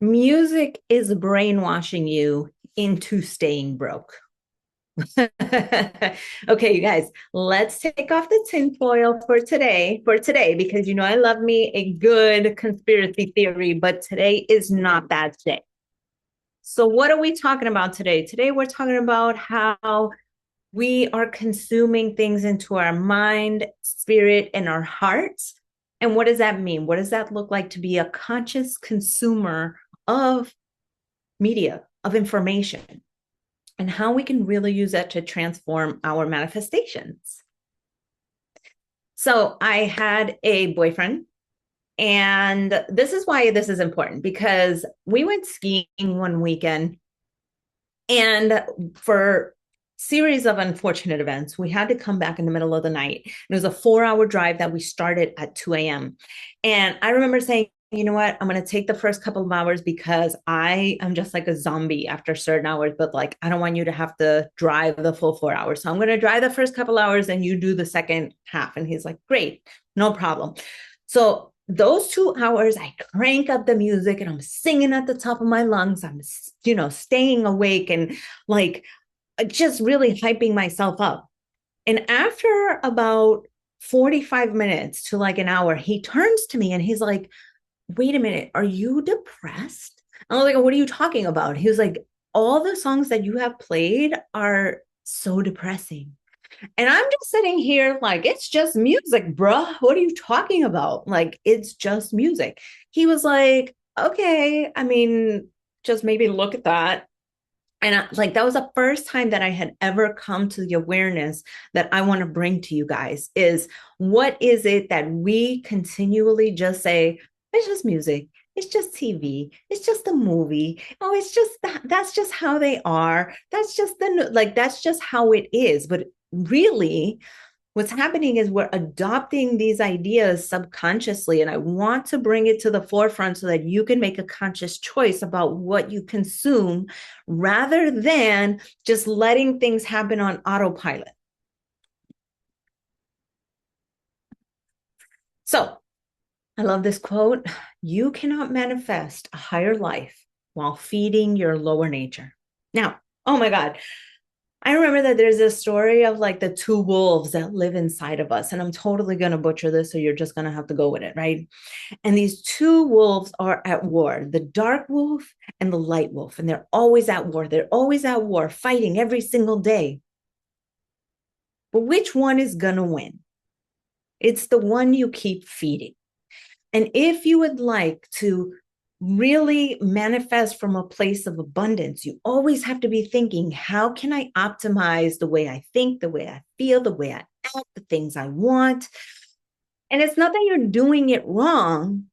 Music is brainwashing you into staying broke. Okay, you guys, let's take off the tinfoil for today, because I love me a good conspiracy theory, but today is not that day. So, what are we talking about today? Today, we're talking about how we are consuming things into our mind, spirit, and our hearts. And what does that mean? What does that look like to be a conscious consumer of media, of information, and how we can really use that to transform our manifestations? So, I had a boyfriend, and this is why this is important, because we went skiing one weekend, and for series of unfortunate events, we had to come back in the middle of the night. It was a 4 hour drive that we started at 2 a.m. And I remember saying, you know what, I'm going to take the first couple of hours because I am just like a zombie after certain hours, but like, I don't want you to have to drive the full 4 hours. So I'm going to drive the first couple hours and you do the second half. And he's like, great, no problem. So those 2 hours, I crank up the music and I'm singing at the top of my lungs. I'm, staying awake and like just really hyping myself up. And after about 45 minutes to like an hour, he turns to me and he's like, wait a minute, are you depressed? I was like, what are you talking about? He was like, all the songs that you have played are so depressing. And I'm just sitting here like, it's just music, bruh. What are you talking about? Like, it's just music. He was like, okay, I mean, just maybe look at that. And like, that was the first time that I had ever come to the awareness that I want to bring to you guys is, what is it that we continually just say, it's just music. It's just TV. It's just a movie. Oh, it's just that's just how they are. That's just that's just how it is. But really, what's happening is we're adopting these ideas subconsciously. And I want to bring it to the forefront so that you can make a conscious choice about what you consume rather than just letting things happen on autopilot. So I love this quote: you cannot manifest a higher life while feeding your lower nature. Now, oh my God, I remember that there's this story of like the two wolves that live inside of us. And I'm totally going to butcher this. So you're just going to have to go with it, right? And these two wolves are at war, the dark wolf and the light wolf. And they're always at war. They're always at war, fighting every single day. But which one is going to win? It's the one you keep feeding. And if you would like to really manifest from a place of abundance, you always have to be thinking, how can I optimize the way I think, the way I feel, the way I act, the things I want? And it's not that you're doing it wrong,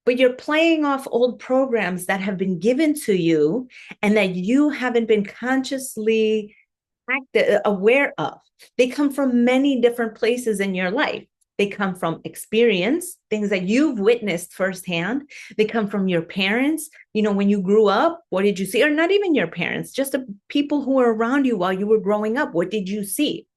but you're playing off old programs that have been given to you and that you haven't been consciously aware of. They come from many different places in your life. They come from experience, things that you've witnessed firsthand. They come from your parents. When you grew up, what did you see? Or not even your parents, just the people who were around you while you were growing up. What did you see?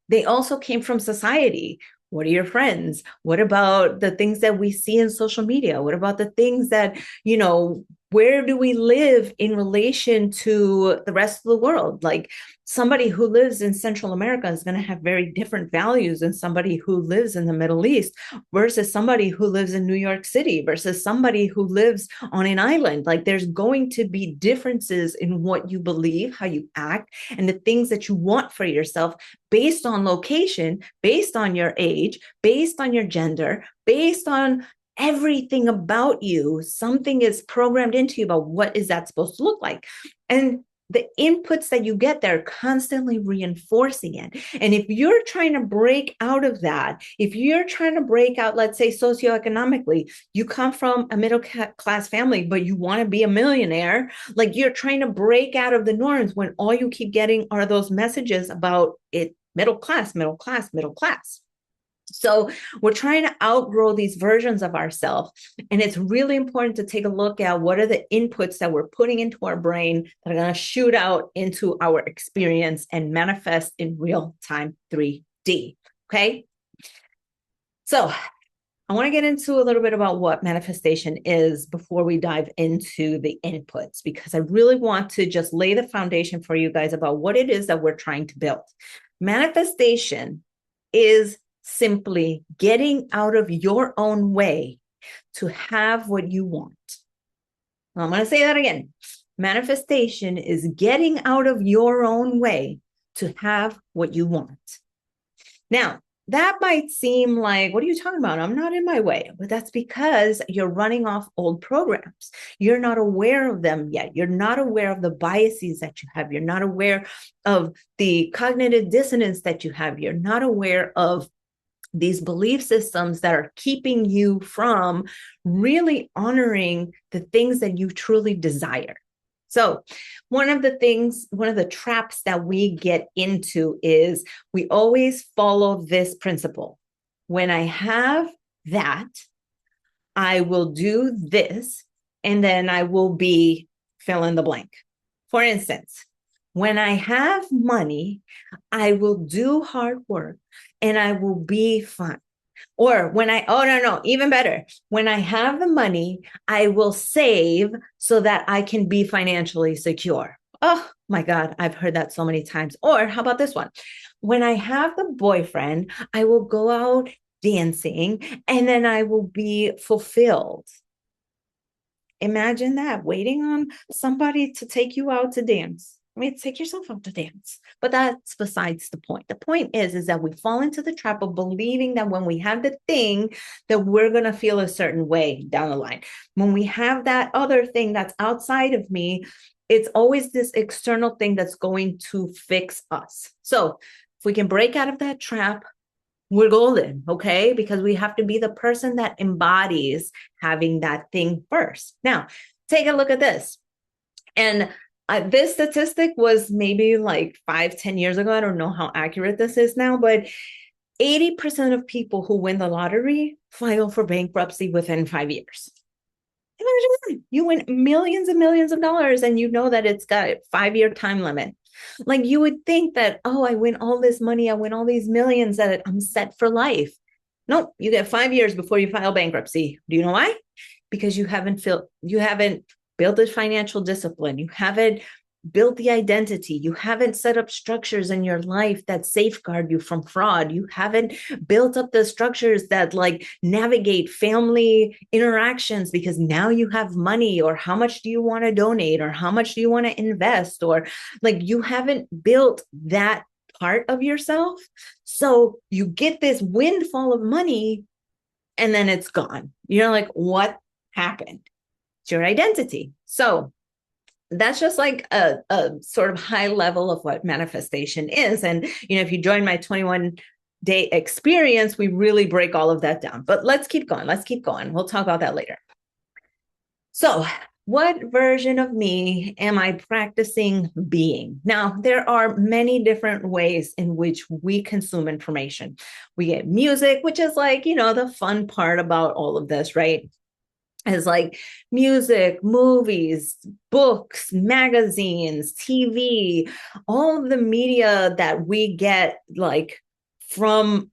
They also came from society. What are your friends? What about the things that we see in social media? What about the things that, where do we live in relation to the rest of the world? Like, somebody who lives in Central America is going to have very different values than somebody who lives in the Middle East versus somebody who lives in New York City versus somebody who lives on an island. Like, there's going to be differences in what you believe, how you act, and the things that you want for yourself based on location, based on your age, based on your gender, based on everything about you. Something is programmed into you about what is that supposed to look like. And the inputs that you get there constantly reinforcing it. And if you're trying to break out of that, if you're trying to break out, let's say socioeconomically, you come from a middle class family, but you want to be a millionaire, like, you're trying to break out of the norms when all you keep getting are those messages about it, middle class, middle class, middle class. So we're trying to outgrow these versions of ourselves. And it's really important to take a look at what are the inputs that we're putting into our brain that are going to shoot out into our experience and manifest in real time 3D. Okay. So I want to get into a little bit about what manifestation is before we dive into the inputs, because I really want to just lay the foundation for you guys about what it is that we're trying to build. Manifestation is simply getting out of your own way to have what you want. I'm going to say that again. Manifestation is getting out of your own way to have what you want. Now, that might seem like, what are you talking about? I'm not in my way. But that's because you're running off old programs. You're not aware of them yet. You're not aware of the biases that you have. You're not aware of the cognitive dissonance that you have. You're not aware of these belief systems that are keeping you from really honoring the things that you truly desire. So one of the traps that we get into is we always follow this principle. When I have that, I will do this, and then I will be fill in the blank. For instance, when I have money, I will do hard work and I will be fine. Or even better. When I have the money, I will save so that I can be financially secure. Oh my God, I've heard that so many times. Or how about this one? When I have the boyfriend, I will go out dancing and then I will be fulfilled. Imagine that, waiting on somebody to take you out to dance. I mean, take yourself out to dance. But that's besides the point. The point is that we fall into the trap of believing that when we have the thing, that we're going to feel a certain way down the line. When we have that other thing that's outside of me, it's always this external thing that's going to fix us. So if we can break out of that trap, we're golden, okay? Because we have to be the person that embodies having that thing first. Now, take a look at this. And this statistic was maybe like 5-10 years ago. I don't know how accurate this is now, but 80% of people who win the lottery file for bankruptcy within 5 years. Imagine that. You win millions and millions of dollars and you know that it's got a 5-year time limit. Like you would think that, oh, I win all this money, I win all these millions, that I'm set for life. No, you get 5 years before you file bankruptcy. Do you know why? Because you haven't built the financial discipline. You haven't built the identity. You haven't set up structures in your life that safeguard you from fraud. You haven't built up the structures that like navigate family interactions, because now you have money, or how much do you want to donate, or how much do you want to invest, or like you haven't built that part of yourself. So you get this windfall of money and then it's gone. You're like, what happened? It's your identity. So that's just like a sort of high level of what manifestation is. And, if you join my 21-day experience, we really break all of that down. But let's keep going. We'll talk about that later. So what version of me am I practicing being? Now, there are many different ways in which we consume information. We get music, which is like, the fun part about all of this, right? Is like music, movies, books, magazines, TV, all of the media that we get like from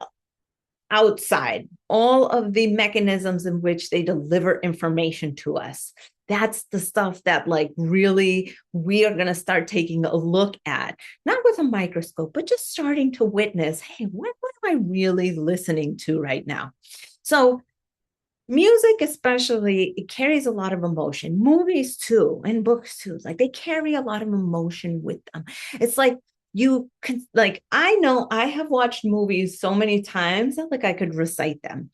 outside, all of the mechanisms in which they deliver information to us. That's the stuff that like really we are going to start taking a look at, not with a microscope, but just starting to witness, hey, what am I really listening to right now? So music especially, it carries a lot of emotion. Movies too, and books too. Like they carry a lot of emotion with them. It's like you can, like, I know I have watched movies so many times that like I could recite them.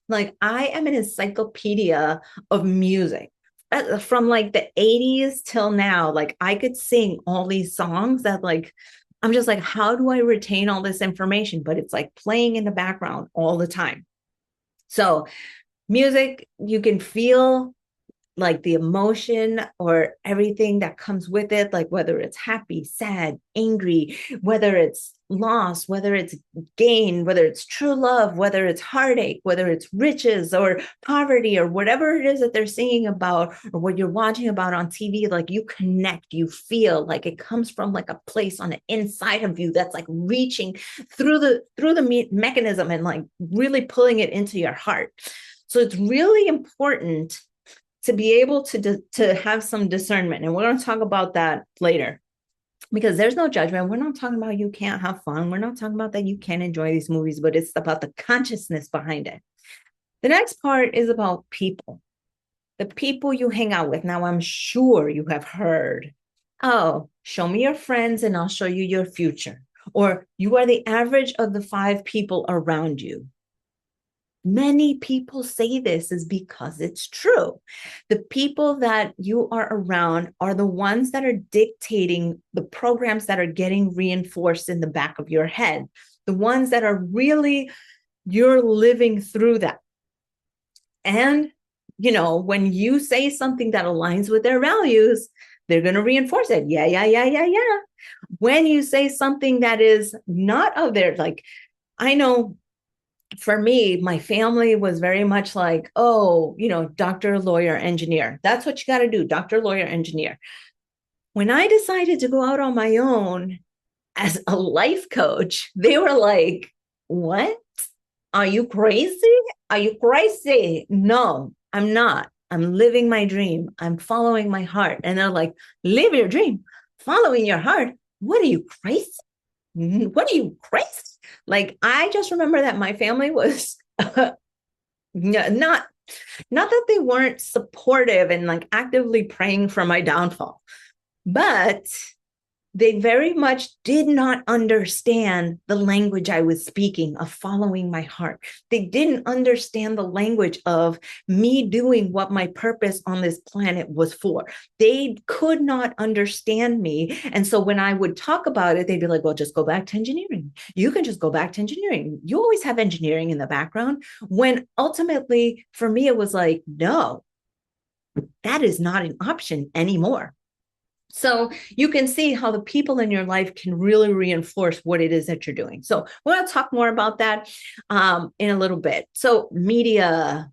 Like I am an encyclopedia of music. From like the 80s till now, like I could sing all these songs that like, I'm just like, how do I retain all this information? But it's like playing in the background all the time. So music, you can feel like the emotion or everything that comes with it, like whether it's happy, sad, angry, whether it's loss, whether it's gain, whether it's true love, whether it's heartache, whether it's riches or poverty or whatever it is that they're singing about or what you're watching about on TV, like you connect, you feel like it comes from like a place on the inside of you that's like reaching through the mechanism and like really pulling it into your heart. So it's really important to be able to have some discernment. And we're going to talk about that later because there's no judgment. We're not talking about you can't have fun. We're not talking about that you can't enjoy these movies, but it's about the consciousness behind it. The next part is about people, the people you hang out with. Now, I'm sure you have heard, oh, show me your friends and I'll show you your future. Or you are the average of the 5 people around you. Many people say this is because it's true. The people that you are around are the ones that are dictating the programs that are getting reinforced in the back of your head, the ones that are really, you're living through that. And, when you say something that aligns with their values, they're going to reinforce it. Yeah, yeah, yeah, yeah, yeah. When you say something that is not of their, like, I know for me, my family was very much like, oh, doctor, lawyer, engineer. That's what you got to do, doctor, lawyer, engineer. When I decided to go out on my own as a life coach, they were like, what? Are you crazy? Are you crazy? No, I'm not. I'm living my dream. I'm following my heart. And they're like, live your dream, following your heart. What are you, crazy? What are you, crazy? Like, I just remember that my family was not that they weren't supportive and like actively praying for my downfall, but they very much did not understand the language I was speaking of following my heart. They didn't understand the language of me doing what my purpose on this planet was for. They could not understand me. And so when I would talk about it, they'd be like, well, just go back to engineering. You can just go back to engineering. You always have engineering in the background. When ultimately, for me, it was like, no, that is not an option anymore. So you can see how the people in your life can really reinforce what it is that you're doing. So we're going to talk more about that in a little bit. So media,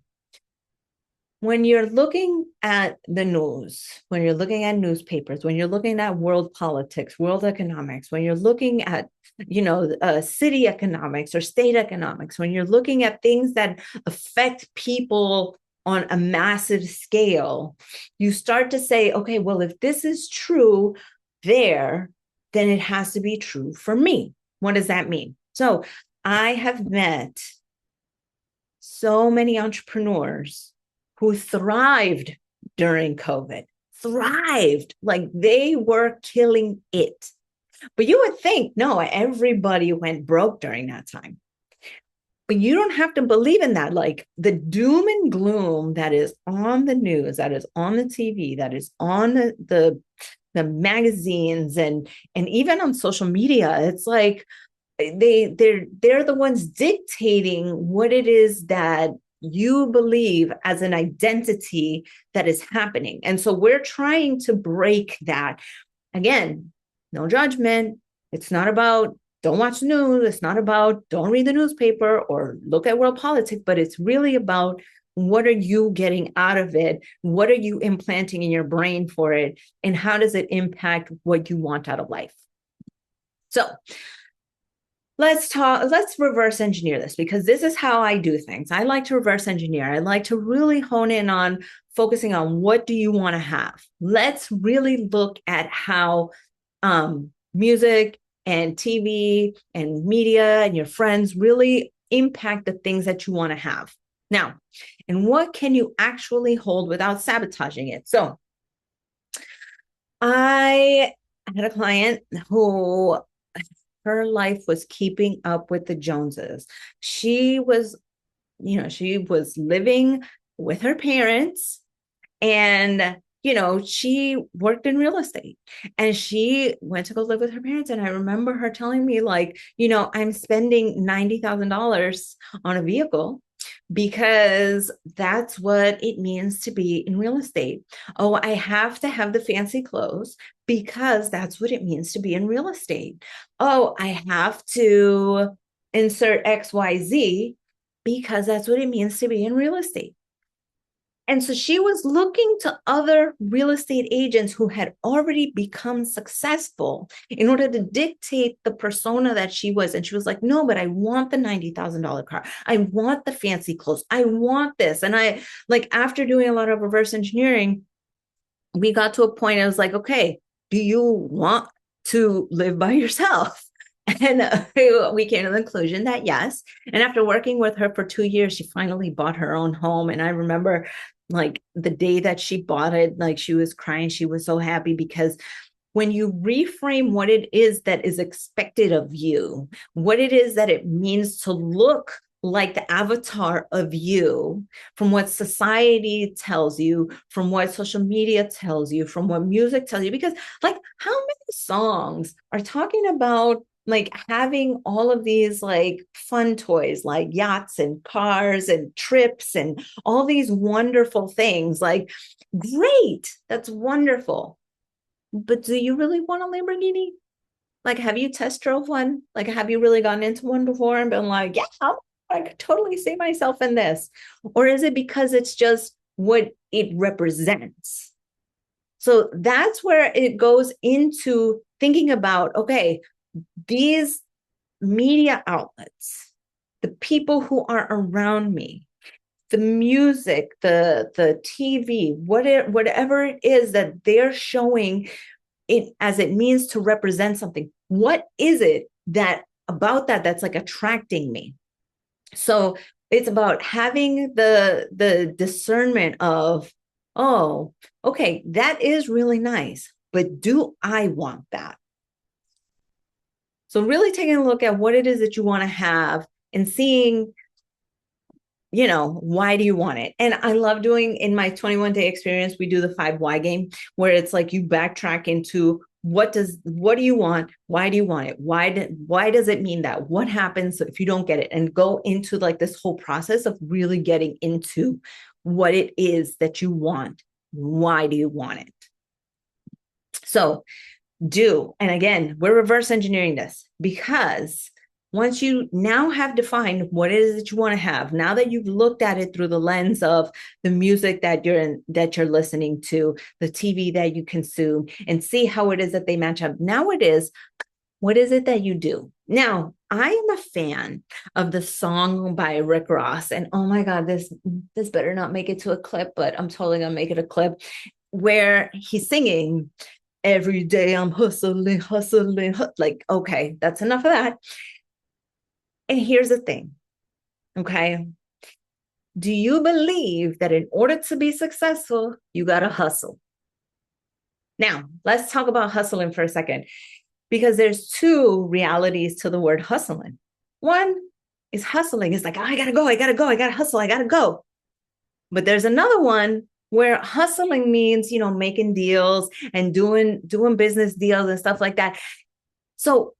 when you're looking at the news, when you're looking at newspapers, when you're looking at world politics, world economics, when you're looking at, city economics or state economics, when you're looking at things that affect people on a massive scale, you start to say, okay, well, if this is true there, then it has to be true for me. What does that mean? So I have met so many entrepreneurs who thrived during COVID, thrived, like they were killing it. But you would think, no, everybody went broke during that time. But you don't have to believe in that. Like the doom and gloom that is on the news, that is on the TV, that is on the magazines and even on social media, it's like they're the ones dictating what it is that you believe as an identity that is happening. And so we're trying to break that. Again, no judgment. It's not about don't watch the news. It's not about don't read the newspaper or look at world politics, but it's really about what are you getting out of it? What are you implanting in your brain for it? And how does it impact what you want out of life? So let's reverse engineer this because this is how I do things. I like to reverse engineer. I like to really hone in on focusing on what do you want to have? Let's really look at how music and TV and media and your friends really impact the things that you want to have. Now, and what can you actually hold without sabotaging it? So I had a client who her life was keeping up with the Joneses. She was living with her parents and she worked in real estate and she went to go live with her parents. And I remember her telling me like, I'm spending $90,000 on a vehicle because that's what it means to be in real estate. Oh, I have to have the fancy clothes because that's what it means to be in real estate. Oh, I have to insert XYZ because that's what it means to be in real estate. And so she was looking to other real estate agents who had already become successful in order to dictate the persona that she was. And she was like, no, but I want the $90,000 car. I want the fancy clothes. I want this. And I, like, after doing a lot of reverse engineering, we got to a point, I was like, okay, do you want to live by yourself? And we came to the conclusion that yes. And after working with her for 2 years, she finally bought her own home. And I remember like the day that she bought it, like she was crying. She was so happy because when you reframe what it is that is expected of you, what it is that it means to look like the avatar of you, from what society tells you, from what social media tells you, from what music tells you, because like how many songs are talking about like having all of these like fun toys like yachts and cars and trips and all these wonderful things. Like, great, that's wonderful, but do you really want a Lamborghini? Like, have you test drove one? Like, have you really gone into one before and been like, yeah, I could totally see myself in this? Or is it because it's just what it represents? So that's where it goes into thinking about, okay, these media outlets, the people who are around me, the music, the TV, whatever it is that they're showing it as it means to represent something. What is it that about that that's like attracting me? So it's about having the discernment of, oh, okay, that is really nice, but do I want that? So really taking a look at what it is that you want to have and seeing, why do you want it? And I love doing in my 21-day experience, we do the 5 why game where it's like you backtrack into what do you want? Why do you want it? Why does it mean that? What happens if you don't get it? And go into like this whole process of really getting into what it is that you want. Why do you want it? So and again, we're reverse engineering this because once you now have defined what it is that you want to have, now that you've looked at it through the lens of the music that you're listening to, the TV that you consume, and see how it is that they match up. Now it is, what is it that you do? Now, I am a fan of the song by Rick Ross, and oh my God, this better not make it to a clip, but I'm totally gonna make it a clip where he's singing, every day I'm hustling, like, okay, that's enough of that. And here's the thing, okay? Do you believe that in order to be successful, you got to hustle? Now, let's talk about hustling for a second, because there's 2 realities to the word hustling. One is hustling. It's like, oh, I got to go, I got to hustle, I got to go. But there's another one where hustling means, making deals and doing business deals and stuff like that. So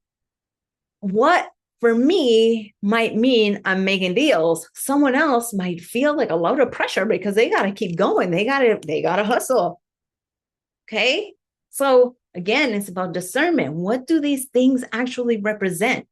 what for me might mean I'm making deals, someone else might feel like a load of pressure because they got to keep going. They got to hustle. Okay? So again, it's about discernment. What do these things actually represent?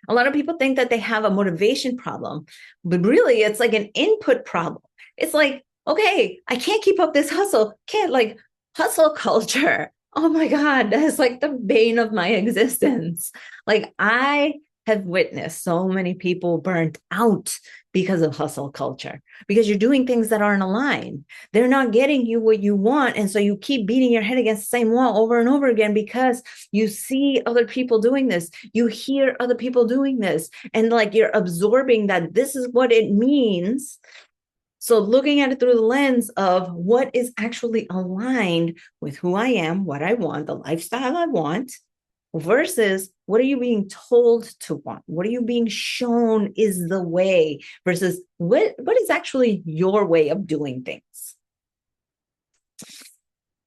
A lot of people think that they have a motivation problem, but really it's like an input problem. It's like, okay, I can't keep up this hustle. Can't, like, hustle culture. Oh my God, that's like the bane of my existence. Like, I have witnessed so many people burnt out because of hustle culture, because you're doing things that aren't aligned. They're not getting you what you want. And so you keep beating your head against the same wall over and over again because you see other people doing this. You hear other people doing this. And like you're absorbing that this is what it means. So looking at it through the lens of what is actually aligned with who I am, what I want, the lifestyle I want, versus what are you being told to want? What are you being shown is the way versus what is actually your way of doing things?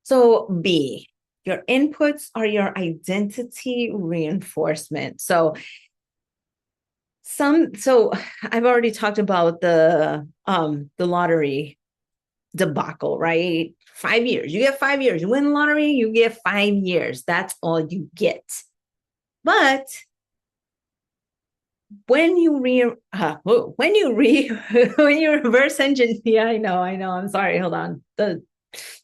So B, your inputs are your identity reinforcement. So So I've already talked about the lottery debacle, right? 5 years. You get 5 years. You win the lottery, you get 5 years. That's all you get. But when you when you reverse engineer, yeah, I know. I'm sorry. Hold on. The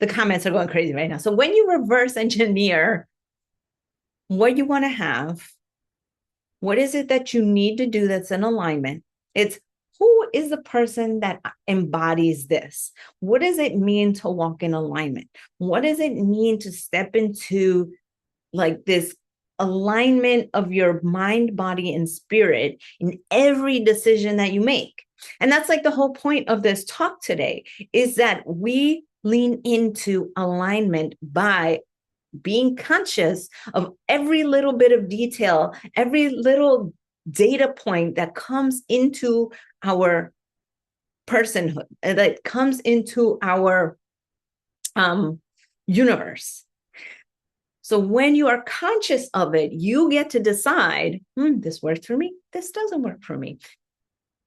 comments are going crazy right now. So when you reverse engineer what you want to have, what is it that you need to do that's in alignment? It's who is the person that embodies this? What does it mean to walk in alignment? What does it mean to step into like this alignment of your mind, body, and spirit in every decision that you make? And that's like the whole point of this talk today, is that we lean into alignment by being conscious of every little bit of detail, every little data point that comes into our personhood, that comes into our universe. So when you are conscious of it, you get to decide, this works for me, this doesn't work for me.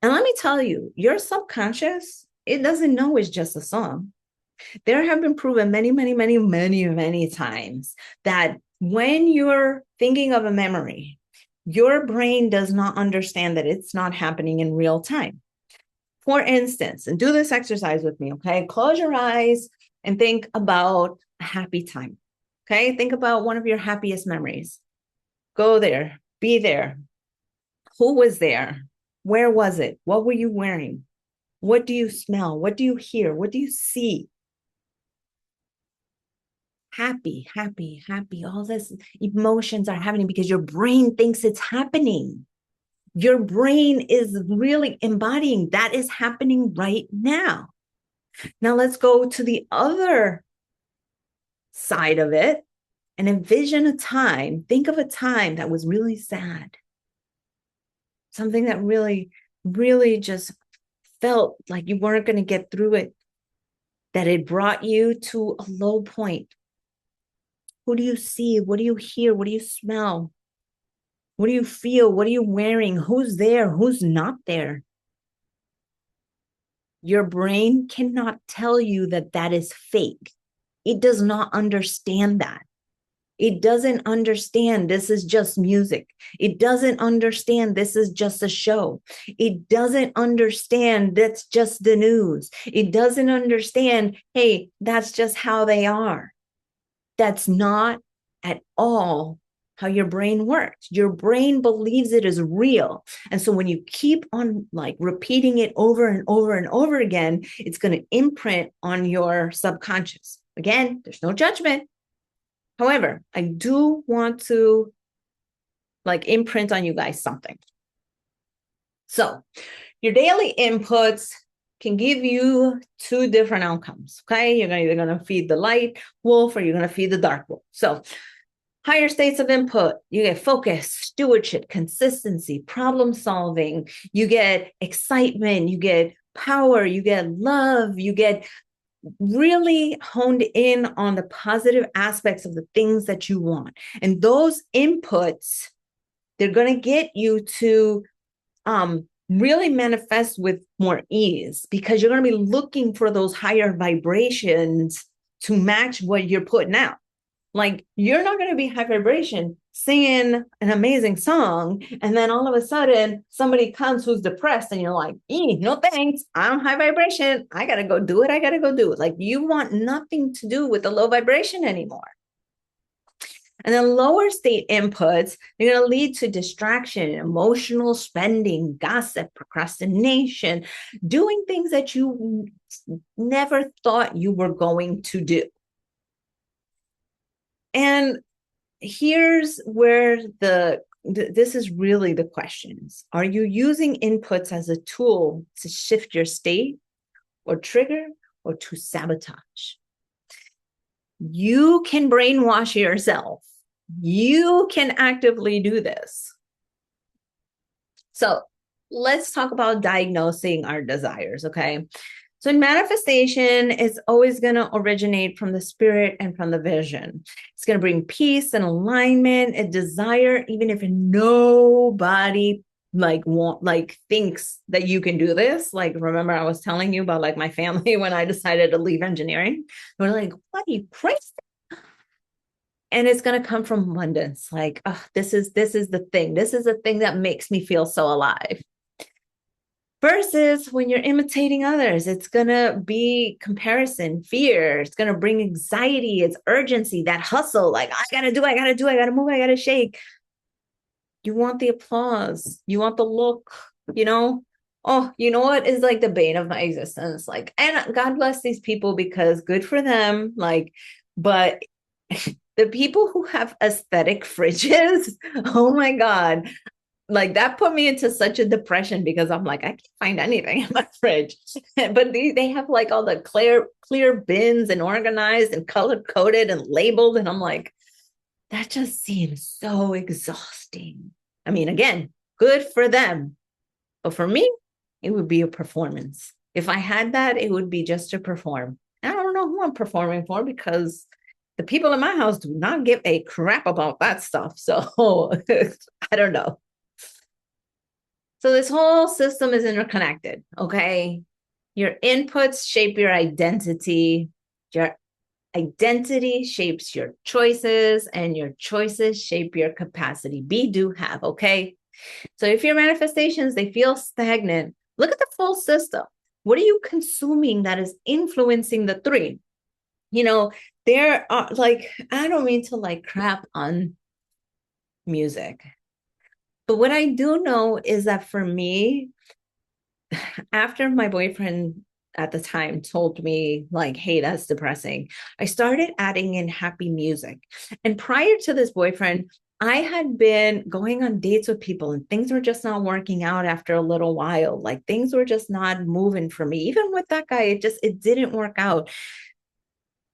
And let me tell you, your subconscious, it doesn't know it's just a song. There have been proven many, many, many, many, many times that when you're thinking of a memory, your brain does not understand that it's not happening in real time. For instance, and do this exercise with me, okay? Close your eyes and think about a happy time, okay? Think about one of your happiest memories. Go there, be there. Who was there? Where was it? What were you wearing? What do you smell? What do you hear? What do you see? Happy, happy, happy. All this emotions are happening because your brain thinks it's happening. Your brain is really embodying that is happening right now. Now let's go to the other side of it and envision a time. Think of a time that was really sad. Something that really, really just felt like you weren't going to get through it, that it brought you to a low point. Who do you see? What do you hear? What do you smell? What do you feel? What are you wearing? Who's there? Who's not there? Your brain cannot tell you that that is fake. It does not understand that. It doesn't understand this is just music. It doesn't understand this is just a show. It doesn't understand that's just the news. It doesn't understand, hey, that's just how they are. That's not at all how your brain works. Your brain believes it is real. And so when you keep on like repeating it over and over and over again, it's going to imprint on your subconscious. Again, there's no judgment. However, I do want to like imprint on you guys something. So your daily inputs can give you two different outcomes. Okay. You're either going to feed the light wolf or you're going to feed the dark wolf. So higher states of input, you get focus, stewardship, consistency, problem solving, you get excitement, you get power, you get love, you get really honed in on the positive aspects of the things that you want. And those inputs, they're going to get you to really manifest with more ease because you're going to be looking for those higher vibrations to match what you're putting out. Like you're not going to be high vibration singing an amazing song. And then all of a sudden somebody comes who's depressed and you're like, no thanks. I'm high vibration. I got to go do it. I got to go do it. Like you want nothing to do with the low vibration anymore. And then lower state inputs, they're going to lead to distraction, emotional spending, gossip, procrastination, doing things that you never thought you were going to do. And here's where this is really the questions. Are you using inputs as a tool to shift your state or trigger or to sabotage? You can brainwash yourself. You can actively do this. So let's talk about diagnosing our desires, okay? So in manifestation, it's always going to originate from the spirit and from the vision. It's going to bring peace and alignment, a desire, even if nobody like want like thinks that you can do this. Like, remember I was telling you about like my family when I decided to leave engineering? We're like, what, are you crazy? And it's going to come from abundance. Like, oh, this is the thing. This is the thing that makes me feel so alive. Versus when you're imitating others, it's going to be comparison, fear. It's going to bring anxiety, it's urgency, that hustle. Like, I got to do, I got to do, I got to move, I got to shake. You want the applause, you want the look, you know? Oh, you know what is like the bane of my existence? Like, and God bless these people because good for them. Like, but the people who have aesthetic fridges, oh my God, like that put me into such a depression because I'm like, I can't find anything in my fridge. But they have like all the clear bins and organized and color coded and labeled. And I'm like, that just seems so exhausting. I mean, again, good for them. But for me, it would be a performance. If I had that, it would be just to perform. I don't know who I'm performing for because the people in my house do not give a crap about that stuff. So I don't know. So this whole system is interconnected, okay? Your inputs shape your identity. Your identity shapes your choices, and your choices shape your capacity. Be, do, have, okay? So if your manifestations, they feel stagnant, look at the full system. What are you consuming that is influencing the three? You know, there are like, I don't mean to like crap on music, but what I do know is that for me, after my boyfriend at the time told me like, hey, that's depressing, I started adding in happy music. And prior to this boyfriend, I had been going on dates with people and things were just not working out after a little while. Like things were just not moving for me. Even with that guy, it didn't work out.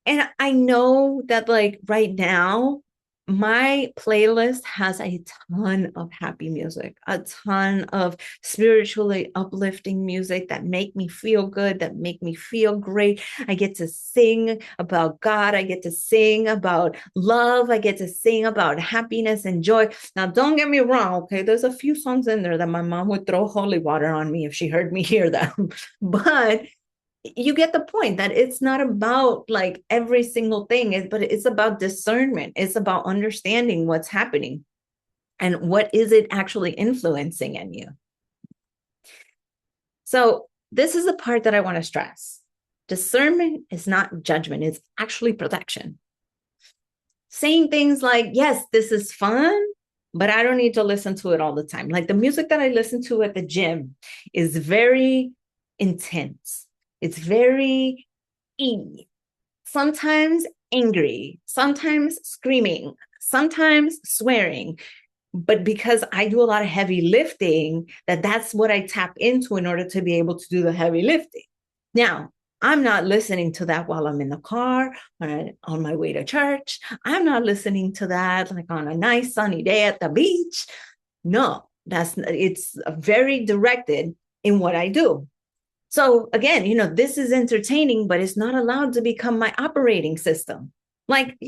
And I know that like right now, my playlist has a ton of happy music, a ton of spiritually uplifting music that make me feel good, that make me feel great. I get to sing about God. I get to sing about love. I get to sing about happiness and joy. Now, don't get me wrong, okay? There's a few songs in there that my mom would throw holy water on me if she heard me hear them. But you get the point that it's not about like every single thing, but it's about discernment. It's about understanding what's happening and what is it actually influencing in you. So this is the part that I want to stress. Discernment is not judgment, it's actually protection. Saying things like, yes, this is fun, but I don't need to listen to it all the time. Like the music that I listen to at the gym is very intense. It's very sometimes angry, sometimes screaming, sometimes swearing. But because I do a lot of heavy lifting, that's what I tap into in order to be able to do the heavy lifting. Now, I'm not listening to that while I'm in the car, on my way to church. I'm not listening to that like on a nice sunny day at the beach. No, it's very directed in what I do. So again, this is entertaining, but it's not allowed to become my operating system. Like,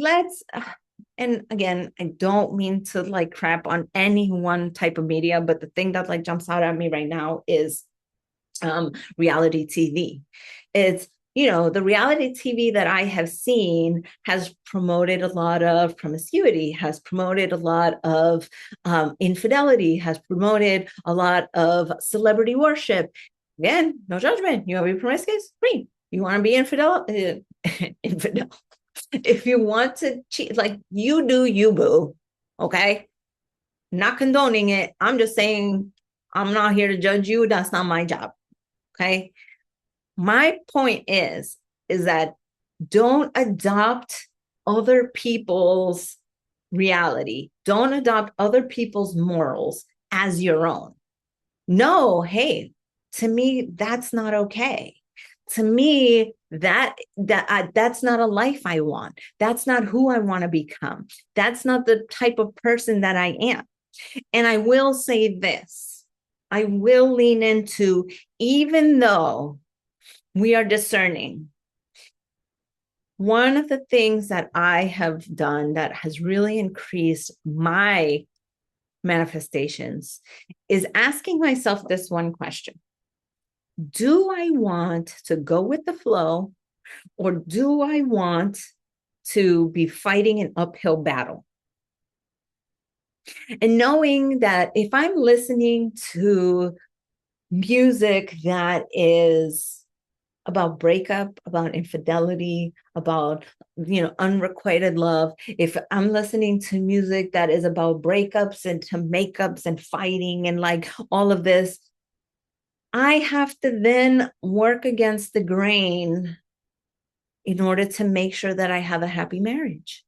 and again, I don't mean to like crap on any one type of media, but the thing that like jumps out at me right now is reality TV. It's, the reality TV that I have seen has promoted a lot of promiscuity, has promoted a lot of infidelity, has promoted a lot of celebrity worship. Again, no judgment. You want to be promiscuous? Free. You want to be infidel? Infidel. If you want to cheat, like you do, you boo. Okay. Not condoning it. I'm just saying I'm not here to judge you. That's not my job. Okay. My point is that don't adopt other people's reality. Don't adopt other people's morals as your own. No, hey, to me, that's not okay. To me, that's not a life I want. That's not who I want to become. That's not the type of person that I am. And I will say this, I will lean into, even though we are discerning, one of the things that I have done that has really increased my manifestations is asking myself this one question. Do I want to go with the flow, or do I want to be fighting an uphill battle? And knowing that if I'm listening to music that is about breakup, about infidelity, about, unrequited love, if I'm listening to music that is about breakups and to makeups and fighting and like all of this, I have to then work against the grain in order to make sure that I have a happy marriage.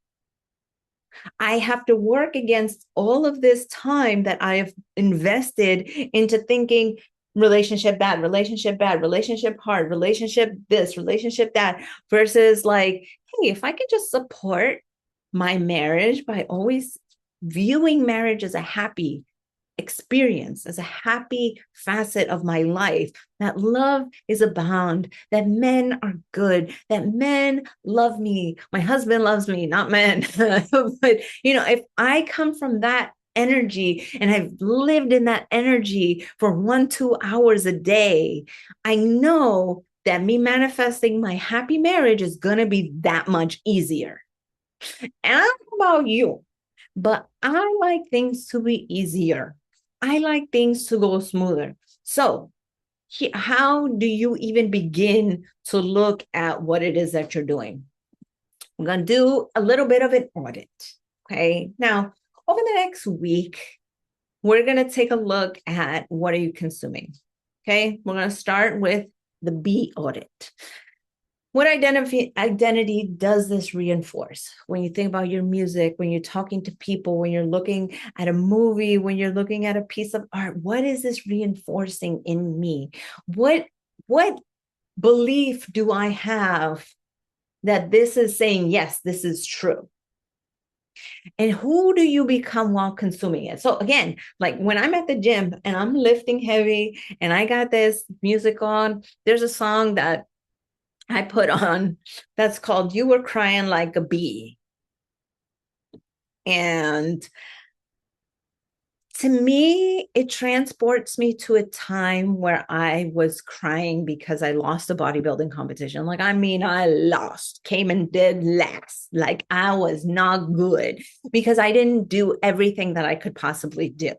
I have to work against all of this time that I have invested into thinking relationship bad, relationship hard, relationship this, relationship that, versus like, hey, if I could just support my marriage by always viewing marriage as a happy experience, as a happy facet of my life, that love is abound, that men are good, that men love me. My husband loves me, not men. But, if I come from that energy and I've lived in that energy for 1-2 hours a day, I know that me manifesting my happy marriage is going to be that much easier. And I don't know about you, but I like things to be easier. I like things to go smoother. So, how do you even begin to look at what it is that you're doing? I'm going to do a little bit of an audit. Okay. Now, over the next week, we're going to take a look at what are you consuming. Okay. We're going to start with the B audit. What identity does this reinforce? When you think about your music, when you're talking to people, when you're looking at a movie, when you're looking at a piece of art, what is this reinforcing in me? What belief do I have that this is saying, yes, this is true? And who do you become while consuming it? So again, like when I'm at the gym and I'm lifting heavy and I got this music on, there's a song that I put on that's called You Were Crying Like a Bee. And to me, it transports me to a time where I was crying because I lost a bodybuilding competition. Like, I mean, I lost, came and did last. Like, I was not good because I didn't do everything that I could possibly do.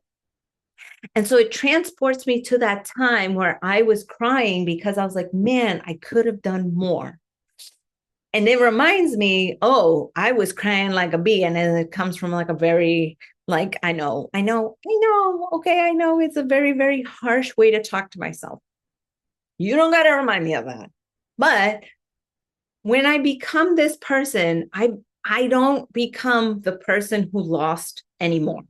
And so it transports me to that time where I was crying because I was like, man, I could have done more. And it reminds me, oh, I was crying like a bee. And then it comes from like a very, like, I know. Okay, I know it's a very, very harsh way to talk to myself. You don't got to remind me of that. But when I become this person, I don't become the person who lost anymore.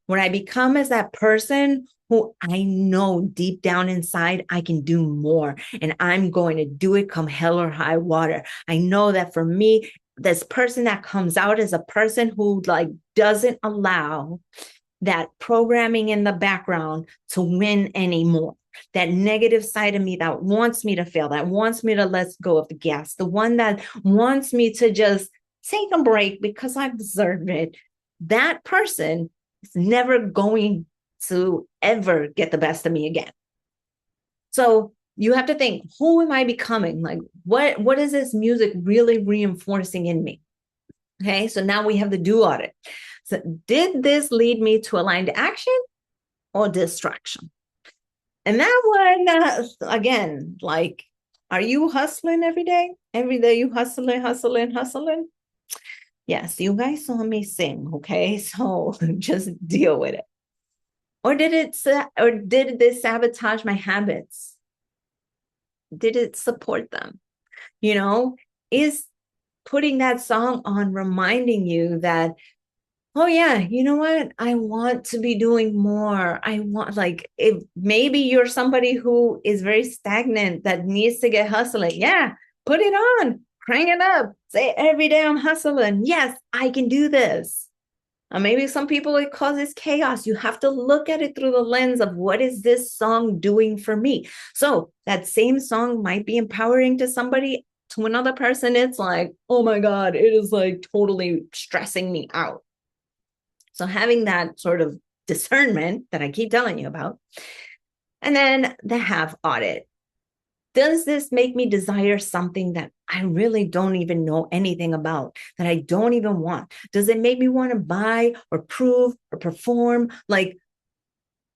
When I become as that person who I know deep down inside, I can do more and I'm going to do it come hell or high water. I know that for me, this person that comes out is a person who like doesn't allow that programming in the background to win anymore. That negative side of me that wants me to fail, that wants me to let go of the gas, the one that wants me to just take a break because I deserve it. That person is never going to ever get the best of me again. So you have to think, who am I becoming? Like, what is this music really reinforcing in me? Okay, so now we have the do audit. So did this lead me to aligned action or distraction? And that one, again, like, are you hustling every day? Every day you hustling? Yes, you guys saw me sing, okay? So just deal with it. Or did this sabotage my habits? Did it support them? Is putting that song on reminding you that, oh yeah, you know what? I want to be doing more. I want, like, if maybe you're somebody who is very stagnant that needs to get hustling. Yeah, put it on, crank it up. Say every day I'm hustling. Yes, I can do this. Maybe some people, it causes chaos. You have to look at it through the lens of what is this song doing for me? So that same song might be empowering to somebody. To another person, it's like, oh my God, it is like totally stressing me out. So having that sort of discernment that I keep telling you about. And then the have audit. Does this make me desire something that I really don't even know anything about, that I don't even want? Does it make me want to buy or prove or perform? Like,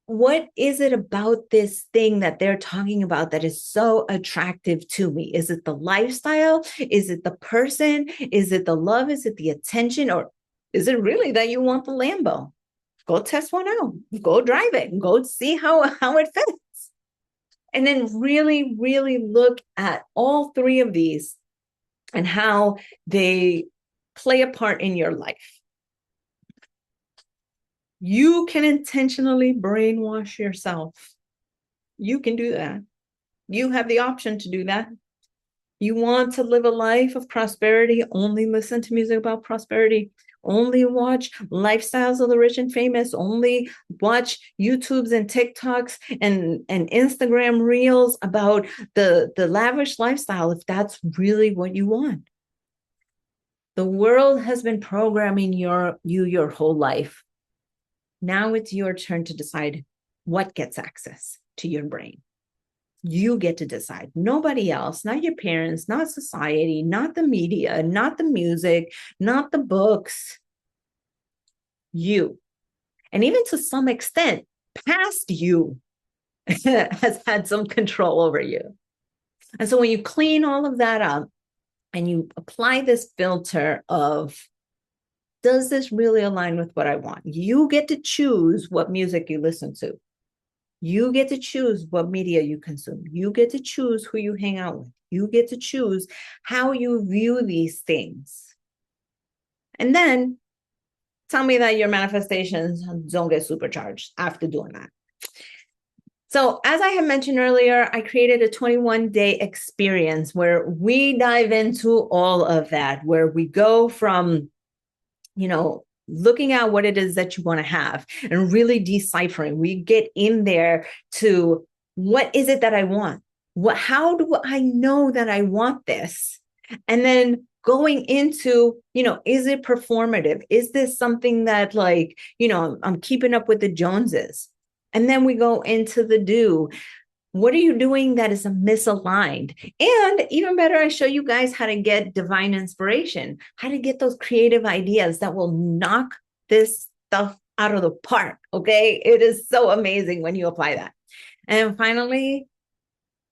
what is it about this thing that they're talking about that is so attractive to me? Is it the lifestyle? Is it the person? Is it the love? Is it the attention? Or is it really that you want the Lambo? Go test one out. Go drive it and go see how it fits. And then really, really look at all three of these and how they play a part in your life. You can intentionally brainwash yourself. You can do that. You have the option to do that. You want to live a life of prosperity, only listen to music about prosperity. Only watch lifestyles of the rich and famous. Only watch YouTubes and TikToks and Instagram reels about the lavish lifestyle, if that's really what you want. The world has been programming you your whole life. Now it's your turn to decide what gets access to your brain. You get to decide. Nobody else, not your parents, not society, not the media, not the music, not the books. You. And even to some extent, past you has had some control over you. And so when you clean all of that up and you apply this filter of, does this really align with what I want? You get to choose what music you listen to. You get to choose what media you consume. You get to choose who you hang out with. You get to choose how you view these things. And then tell me that your manifestations don't get supercharged after doing that. So as I had mentioned earlier, I created a 21-day experience where we dive into all of that, where we go from, looking at what it is that you want to have and really deciphering. We get in there to, what is it that I want? How do I know that I want this? And then going into, is it performative? Is this something that I'm keeping up with the Joneses? And then we go into the do. What are you doing that is misaligned? And even better, I show you guys how to get divine inspiration, how to get those creative ideas that will knock this stuff out of the park. Okay. It is so amazing when you apply that. And finally,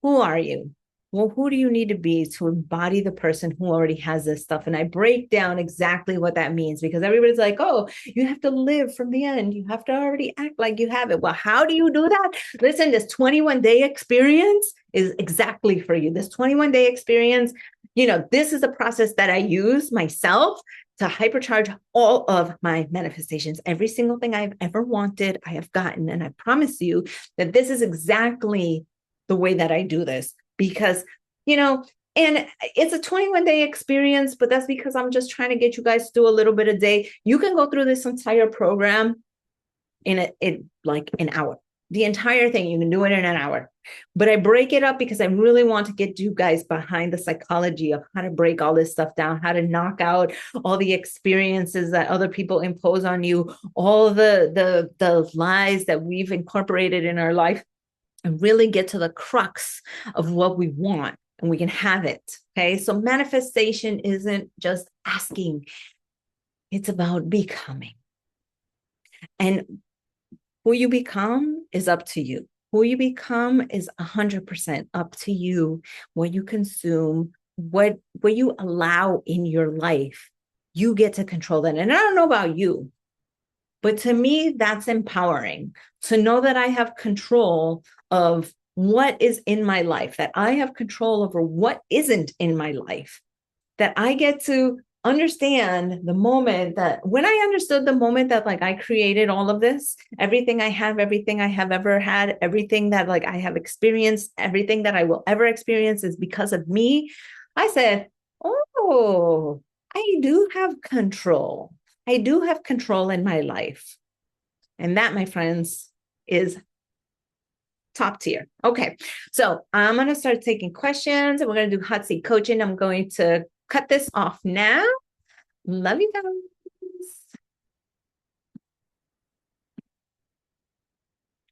who are you? Well, who do you need to be to embody the person who already has this stuff? And I break down exactly what that means, because everybody's like, oh, you have to live from the end. You have to already act like you have it. Well, how do you do that? Listen, this 21-day experience is exactly for you. This 21-day experience, this is a process that I use myself to hypercharge all of my manifestations. Every single thing I've ever wanted, I have gotten. And I promise you that this is exactly the way that I do this. Because, and it's a 21-day experience, but that's because I'm just trying to get you guys to do a little bit a day. You can go through this entire program in like an hour. The entire thing, you can do it in an hour. But I break it up because I really want to get you guys behind the psychology of how to break all this stuff down, how to knock out all the experiences that other people impose on you, all the lies that we've incorporated in our life, and really get to the crux of what we want, and we can have it. Okay. So manifestation isn't just asking, it's about becoming. And who you become is up to you. Who you become is 100% up to you. What you consume, what you allow in your life, you get to control that. And I don't know about you, but to me, that's empowering to know that I have control of what is in my life, that I have control over what isn't in my life, that I get to understand the moment that when I understood the moment that I created all of this, everything I have ever had, everything that I have experienced, everything that I will ever experience is because of me. I said, oh, I do have control. I do have control in my life. And that, my friends, is top tier. Okay. So I'm going to start taking questions and we're going to do hot seat coaching. I'm going to cut this off now. Love you guys.